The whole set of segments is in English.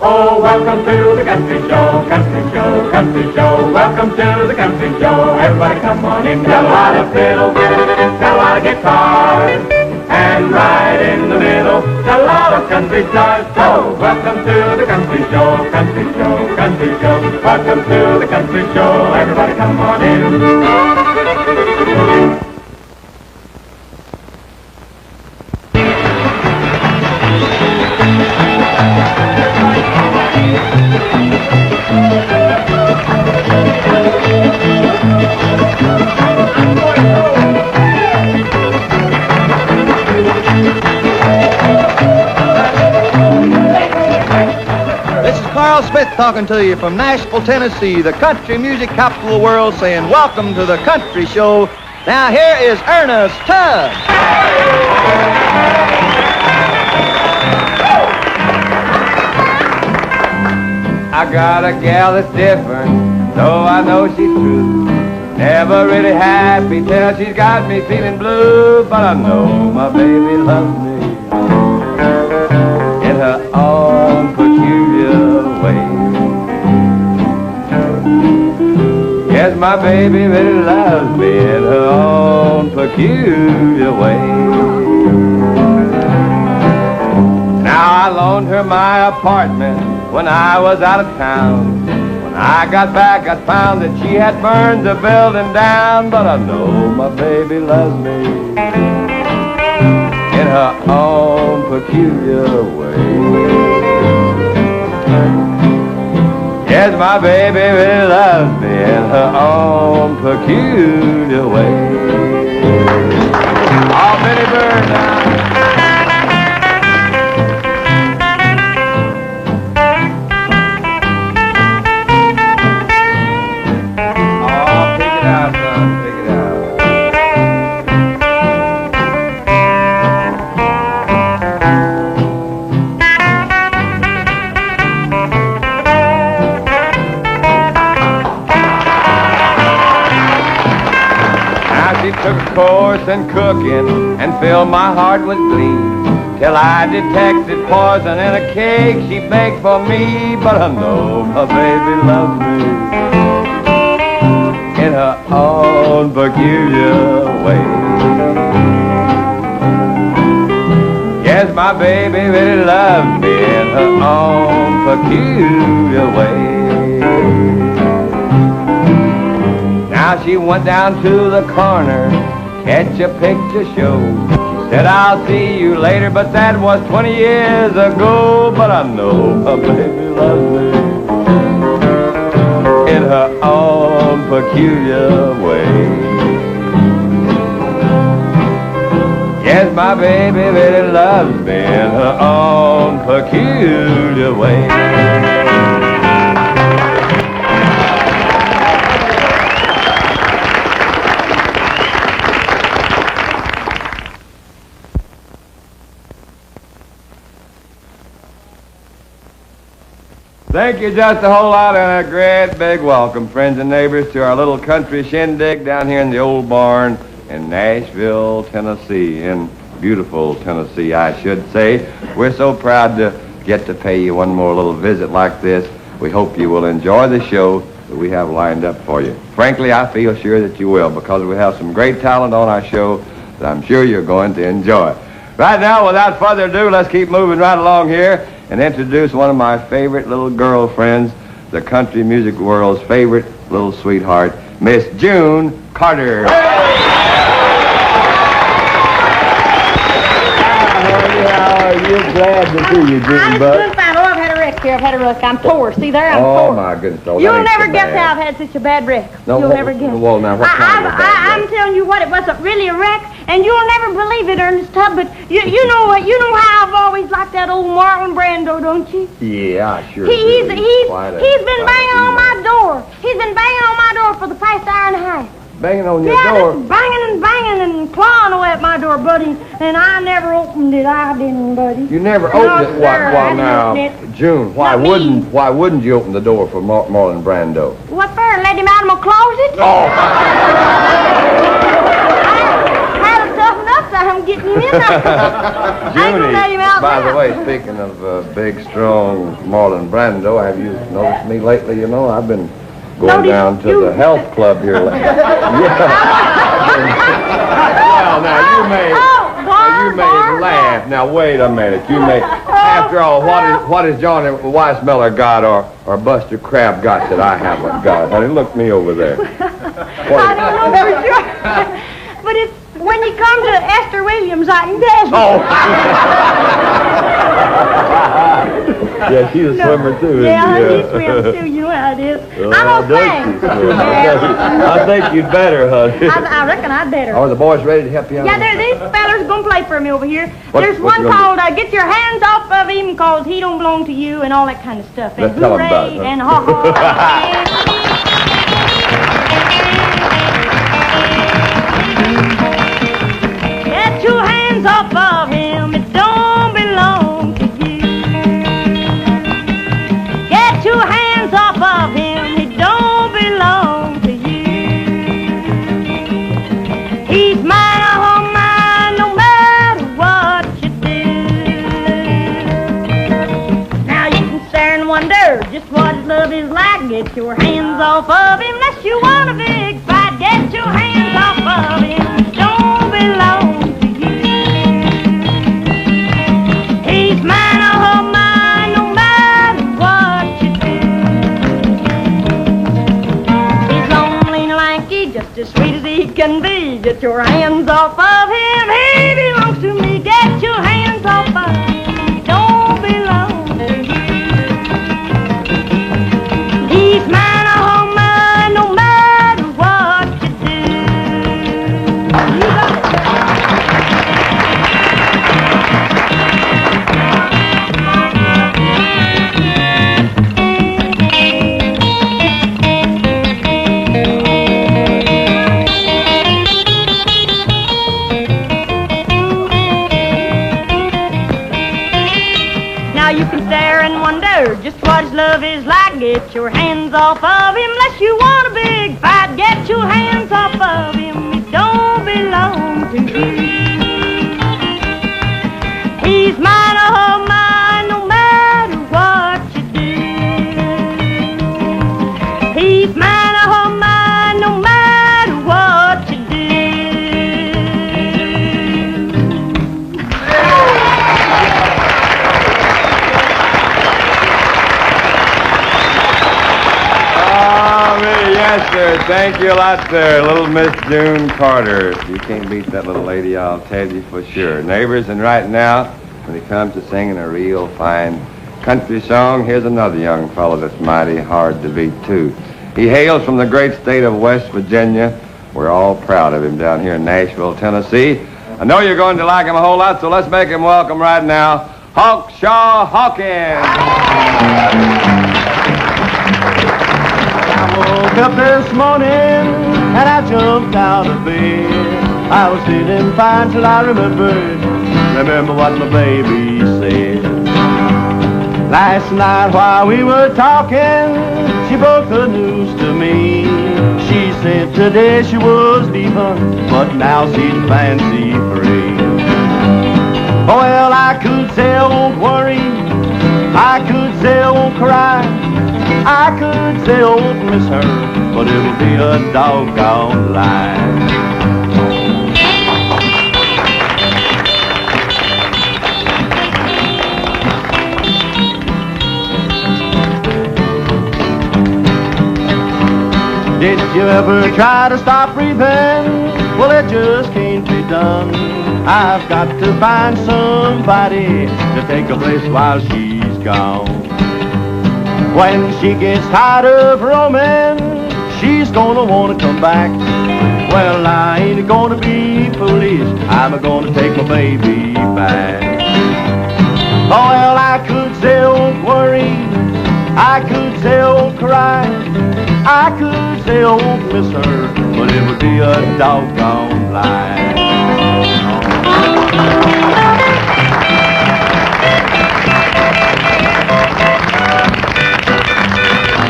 Oh, welcome to the country show, country show, country show. Welcome to the country show. Everybody come on in. Got a lot of fiddle, got a lot of guitars, and right in the middle, got a lot of country stars. So, welcome to the country show, country show, country show. Welcome to the country show. Everybody come on in. Smith talking to you from Nashville, Tennessee, the country music capital of the world, saying welcome to the country show. Now here is Ernest Tubb. I got a gal that's different, though I know she's true. Never really happy till she's got me feeling blue. But I know my baby loves me in her own peculiar way. Yes, my baby really loves me in her own peculiar way. Now I loaned her my apartment when I was out of town. When I got back, I found that she had burned the building down. But I know my baby loves me in her own peculiar way. Yes, my baby really loves me in her own peculiar way. Oh, Billy Bird now. Oh, pick it out, son, pick it out. Took a course in cooking and filled my heart with glee, till I detected poison in a cake she baked for me. But I know my baby loves me in her own peculiar way. Yes, my baby really loves me in her own peculiar way. Now she went down to the corner, catch a picture show. She said, I'll see you later, but that was 20 years ago. But I know my baby loves me in her own peculiar way. Yes, my baby really loves me in her own peculiar way. Thank you just a whole lot and a great big welcome, friends and neighbors, to our little country shindig down here in the old barn in Nashville, Tennessee, in beautiful Tennessee, I should say. We're so proud to get to pay you one more little visit like this. We hope you will enjoy the show that we have lined up for you. Frankly, I feel sure that you will, because we have some great talent on our show that I'm sure you're going to enjoy. Right now, without further ado, let's keep moving right along here and introduce one of my favorite little girlfriends, the country music world's favorite little sweetheart, Miss June Carter. How are you? Glad to see you, June Bud. I've had a wreck here. I've had a wreck. I'm poor. See there, I'm poor. Oh, my goodness. Oh, You'll never guess how I've had such a bad wreck. No, You'll never guess. Well, now, what kind of a bad wreck? I'm telling you what, it wasn't really a wreck, and you'll never believe it, Ernest Tubb, but you know what? You know how I've always liked that old Marlon Brando, don't you? Yeah, I sure He's do. been banging on my door. He's been banging on my door for the past hour and a half. Banging on your Yeah, door? just banging and clawing away at my door, buddy, and I never opened it. I didn't, buddy. You never No, opened it? sir, Why I now, didn't open it. June, why Not me. wouldn't you open the door for Marlon Brando? What for? Let him out of my closet? Oh! I had to toughen up. I haven't I'm getting him in there. I ain't gonna let him out by the now. way, speaking of big, strong Marlon Brando, have you noticed me lately? You know, I've been going Noticed down to you? the health club here lately. Well, now, you may... You may laugh. Now, wait a minute. You may... After all, what has Johnny Weissmuller got or Buster Crabbe got that I haven't got? Honey, look me over there. I don't know for sure. But it's when you come to Esther Williams, I can tell you. Oh! Yeah, she's a swimmer, too, Yeah, isn't he swims too. You know how it is. Oh, I'm does okay. she swim? Yeah. I think you'd better, honey. I reckon I'd better. Are the boys ready to help you out? Yeah, these fellers gonna play for me over here. There's what one you gonna called "Get Your Hands Off of Him" cause he don't belong to you and all that kind of stuff. And Let's tell 'em about it, hooray huh? and ha ha. Get your hands off of him, it don't belong to you. Get your hands off of him, it don't belong to you. He's mine, oh mine, no matter what you do. Now you can stare and wonder just what his love is like. Get your hands off of him, unless you want a big fight. Get your hands off of him, it don't belong to you. He's mine, oh mine, no matter what you do. He's lonely and lanky, just as sweet as he can be. Get your hands off of him, he belongs to me. Get your hands off of him, he don't belong to you. He's mine, oh mine, no matter what you do. You got it. Now you can stare and wonder just what his love is like. Get your hands off of him, unless you want a big fight. Get your hands off of him, it don't belong to you. He's mine, oh mine, no matter what you do. He's mine, oh mine, no matter what you do. Yes, sir. Thank you a lot, sir. Little Miss June Carter. You can't beat that little lady, I'll tell you for sure. Neighbors, and right now, when it comes to singing a real fine country song, here's another young fellow that's mighty hard to beat, too. He hails from the great state of West Virginia. We're all proud of him down here in Nashville, Tennessee. I know you're going to like him a whole lot, so let's make him welcome right now, Hawkshaw Hawkins. I woke up this morning and I jumped out of bed. I was feeling fine till I remember what my baby said. Last night while we were talking, she broke the news to me. She said today she was leaving, but now she's fancy free. Oh, well, I could say I won't worry, I could say I won't cry, I could say I won't miss her, but it'll be a doggone lie. Did you ever try to stop breathing? Well, it just can't be done. I've got to find somebody to take her place while she's gone. When she gets tired of roaming, she's gonna wanna come back. Well, I ain't gonna be foolish, I'm gonna take my baby back. Oh, well, I could say I won't worry, I could say I won't cry, I could say I won't miss her, but it would be a doggone lie.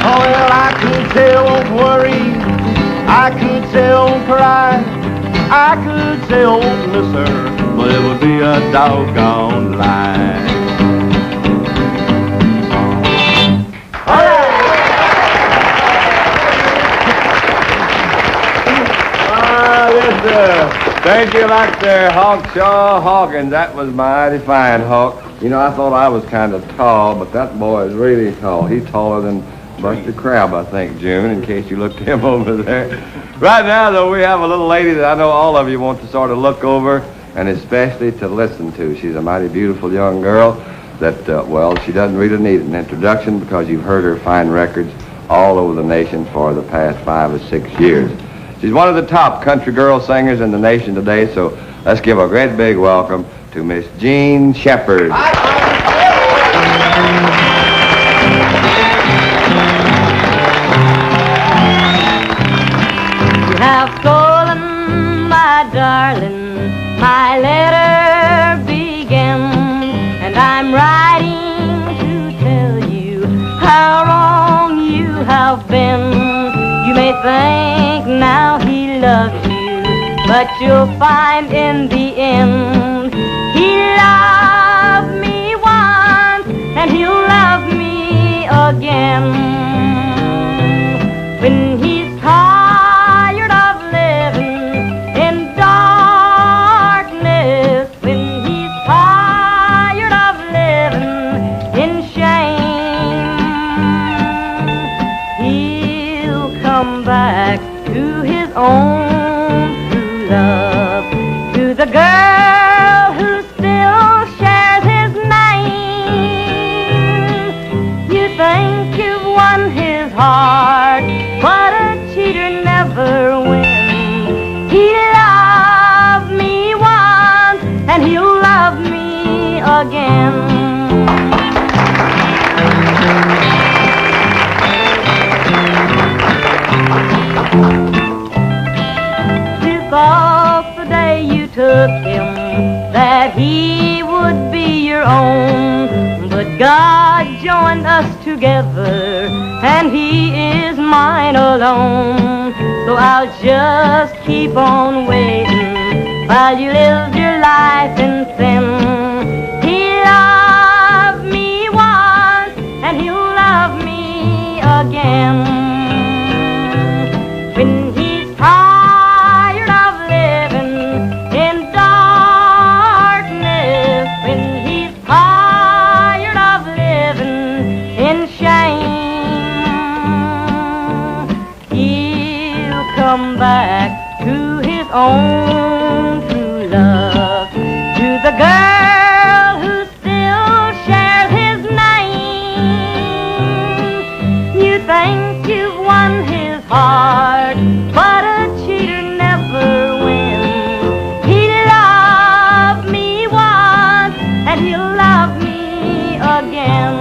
Oh, well, I could say I won't worry, I could say I won't cry, I could say I won't miss her, but doggone line. Thank you, like there, Hawkshaw Hawkins. That was mighty fine, Hawk. You know, I thought I was kind of tall, but that boy is really tall. He's taller than Buster Crabbe, I think, June, in case you looked him over there. Right now, though, we have a little lady that I know all of you want to sort of look over, and especially to listen to. She's a mighty beautiful young girl that, well, she doesn't really need an introduction because you've heard her fine records all over the nation for the past 5 or 6 years. She's one of the top country girl singers in the nation today, so let's give a great big welcome to Miss Jean Shepherd. You have stolen my darling, my letter began, and I'm writing to tell you how wrong you have been. You may think now he loves you, but you'll find in the end he loved me once and he'll love me again. When he's tired of living in darkness, when he's tired of living in shame, he'll come back to his own true love, to the girl who still shares his name. You think you've won his heart, but a cheater never wins. He loved me once, and he'll love me again. Thought the day you took him that he would be your own, but God joined us together and he is mine alone. So I'll just keep on waiting while you live your life in sin. He loved me once and he'll love me again. When he's tired of living in darkness, when he's tired of living in shame, he'll come back to his own true love, to the girl who still shares his name. You think you've won his heart, but a cheater never wins. He loved me once, and he'll love me again.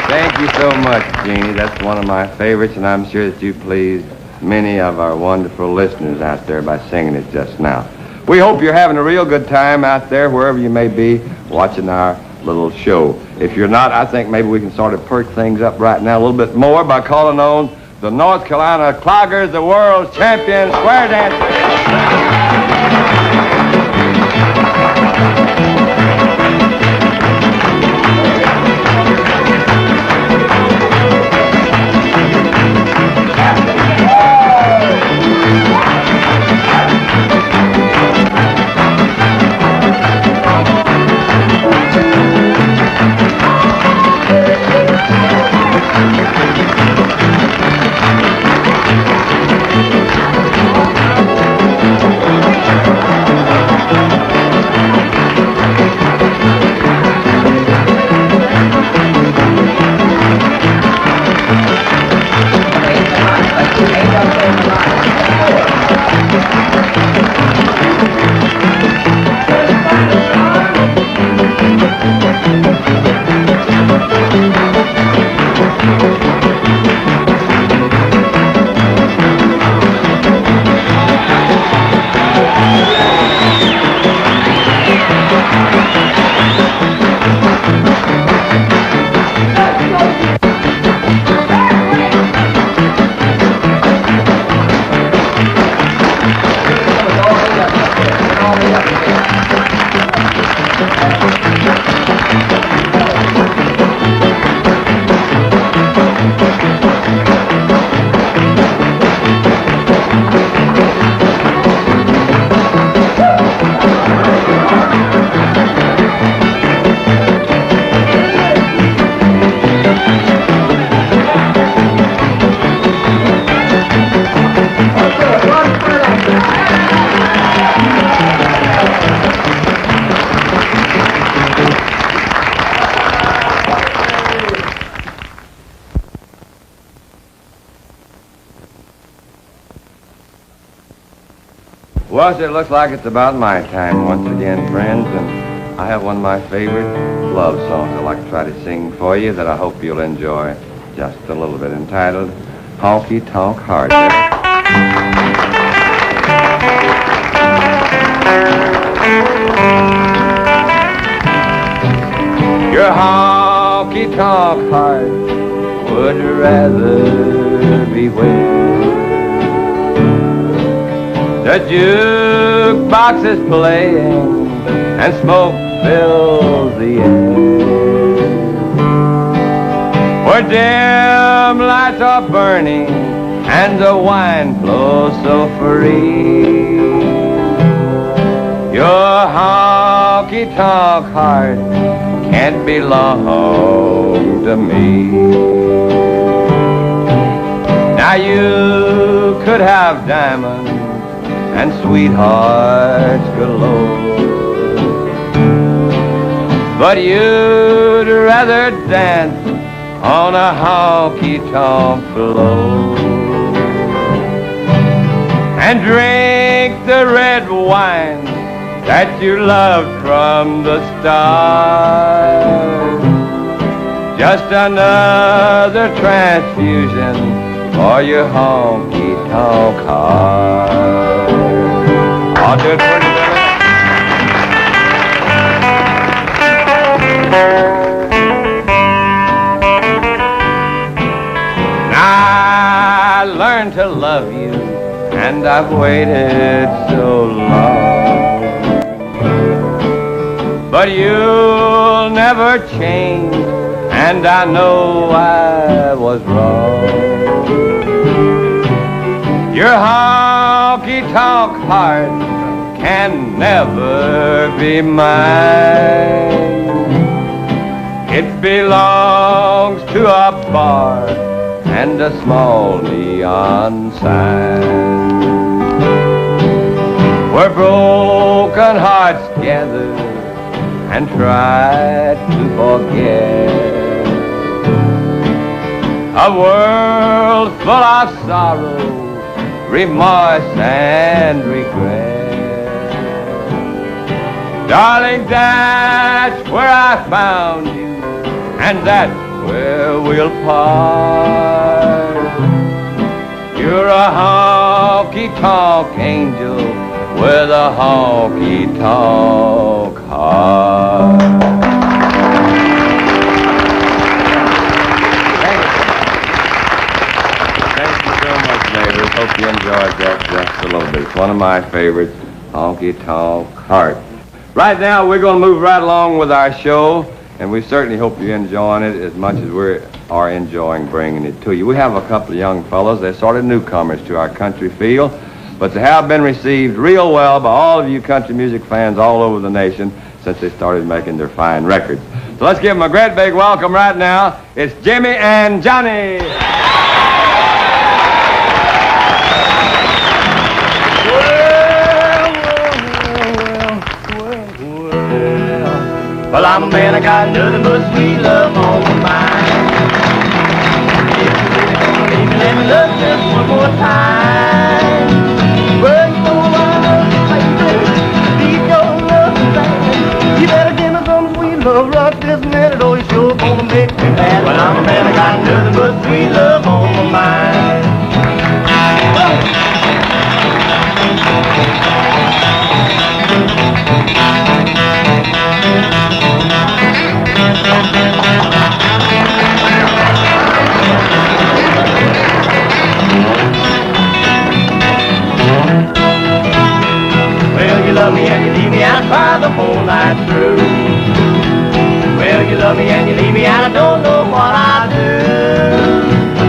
Thank you so much, Jeannie. That's one of my favorites, and I'm sure that you pleased many of our wonderful listeners out there by singing it just now. We hope you're having a real good time out there, wherever you may be, watching our little show. If you're not, I think maybe we can sort of perk things up right now a little bit more by calling on the North Carolina Cloggers, the world's champion square dancers. Well, it looks like it's about my time once again, friends, and I have one of my favorite love songs I'd like to try to sing for you that I hope you'll enjoy just a little bit, entitled Honky Tonk Heart. Your honky tonk heart would rather be where the jukebox is playing and smoke fills the air, where dim lights are burning and the wine flows so free. Your honky tonk heart can't belong to me. Now you could have diamonds and sweethearts galore, but you'd rather dance on a honky-tonk floor and drink the red wine that you loved from the start. Just another transfusion for your honky-tonk heart. I'll do it for you, Billy. I learned to love you, and I've waited so long, but you'll never change, and I know I was wrong. Your honky-tonk heart can never be mine. It belongs to a bar and a small neon sign, where broken hearts gather and try to forget a world full of sorrow, remorse and regret. Darling, that's where I found you, and that's where we'll part. You're a honky-tonk angel with a honky-tonk heart. Thank you so much, neighbors. Hope you enjoyed that just a little bit. It's one of my favorites, honky-tonk heart. Right now, we're going to move right along with our show, and we certainly hope you're enjoying it as much as we are enjoying bringing it to you. We have a couple of young fellows. They're sort of newcomers to our country field, but they have been received real well by all of you country music fans all over the nation since they started making their fine records. So let's give them a great big welcome right now. It's Jimmy and Johnny. Well, I'm a man, I got nothing but sweet love on my mind. If you really gonna leave me, let me love you just one more time. Well, you know I love you, baby. Need your love tonight. You better give me some sweet love right this minute, or you sure gonna make me mad. Well, I'm a man, I got nothing but sweet love on my mind. Well, you love me and you leave me out and cry the whole night through. Well, you love me and you leave me out, I don't know what I do.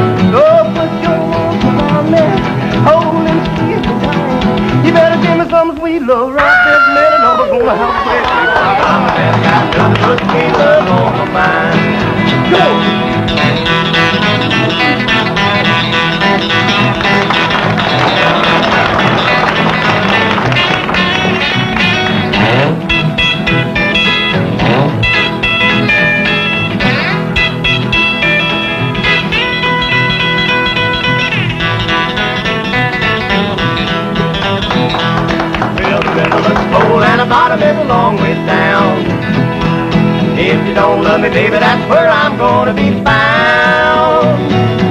love me, baby, that's where I'm gonna be found.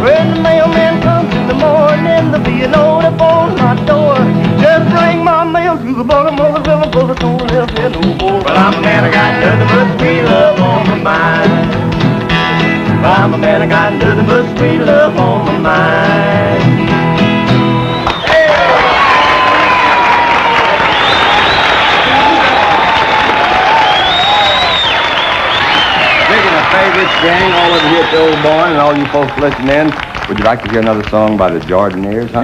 When the mailman comes in the morning, there'll be a note up on my door. Just bring my mail to the bottom of the river, 'cause I don't live here no more. But I'm a man, I got nothing but sweet love on my mind. I'm a man, I got nothing but sweet love on my mind. Favorites gang, all of you at the Old Barn and all you folks listening in, would you like to hear another song by the Jordanaires? Huh?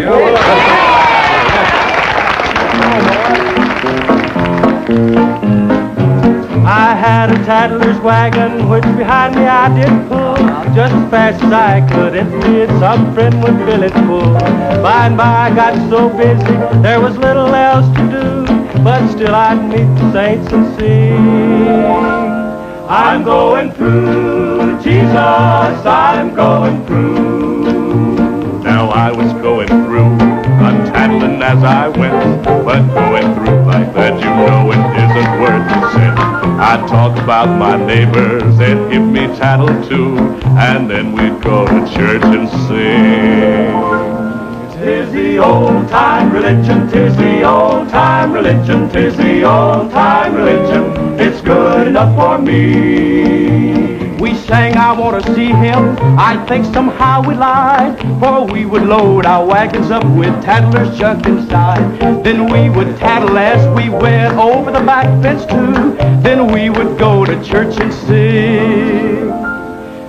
I had a tattler's wagon, which behind me I did pull just as fast as I could. Empty it, some friend would fill it full. By and by I got so busy, there was little else to do, but still I'd meet the saints and sing. I'm going through, Jesus, I'm going through. Now I was going through, untattling as I went, but going through like that, you know it isn't worth a cent. I'd talk about my neighbors, they'd give me tattle too, and then we'd go to church and sing. 'Tis the old-time religion, 'tis the old-time religion, 'tis the old-time religion. It's good enough for me. We sang, I want to see him. I think somehow we lied, for we would load our wagons up with tattlers junk inside. Then we would tattle as we went over the back fence too. Then we would go to church and sing.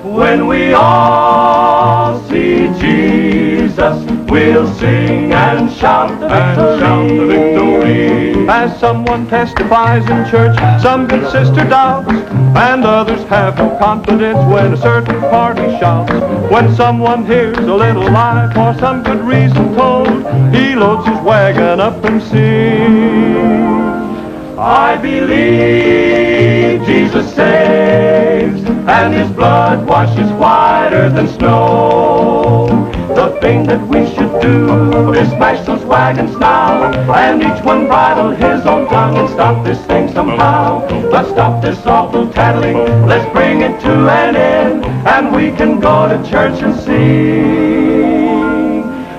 When we all see Jesus, we'll sing and shout the victory. As someone testifies in church, some good sister doubts, and others have no confidence when a certain party shouts. When someone hears a little lie for some good reason told, he loads his wagon up and sings. I believe Jesus saves, and his blood washes whiter than snow. The thing that we should do is smash those wagons now, and each one bridle his own tongue and stop this thing somehow. Let's stop this awful tattling, let's bring it to an end, and we can go to church and sing.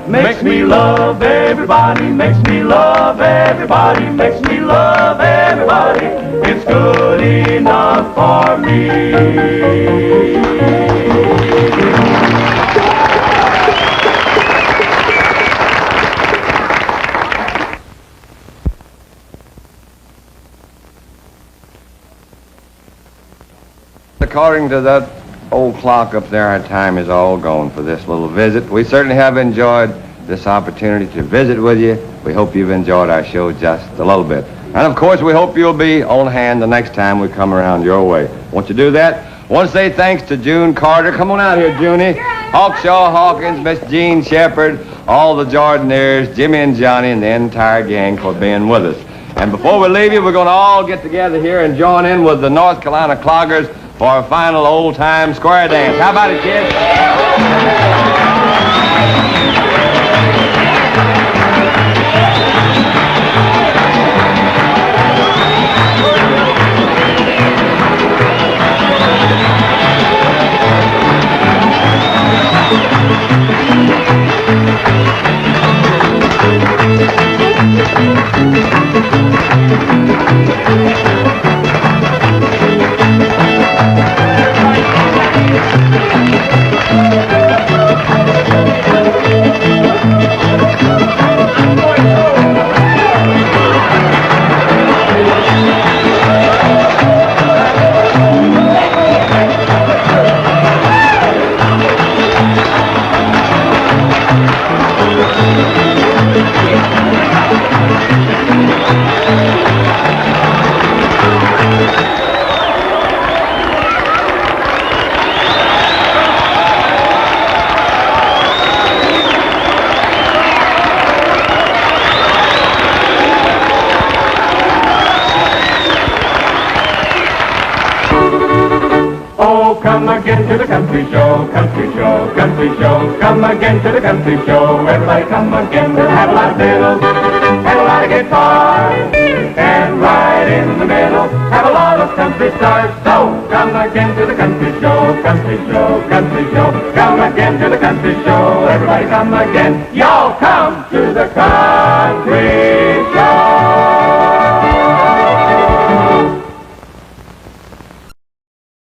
Makes me love everybody, makes me love everybody, makes me love everybody. It's good enough for me. According to that old clock up there, our time is all gone for this little visit. We certainly have enjoyed this opportunity to visit with you. We hope you've enjoyed our show just a little bit. And of course, we hope you'll be on hand the next time we come around your way. Won't you do that? I want to say thanks to June Carter. Come on out here, Junie. Hawkshaw Hawkins, Miss Jean Shepherd, all the Jordanaires, Jimmy and Johnny, and the entire gang for being with us. And before we leave you, we're going to all get together here and join in with the North Carolina Cloggers for a final old-time square dance. How about it, kids? Come again to the country show, country show, country show. Come again to the country show. Everybody come again. We'll have a lot of fiddles and a lot of guitar. And right in the middle, have a lot of country stars. So come again to the country show, country show, country show. Come again to the country show. Everybody come again. Y'all come to the country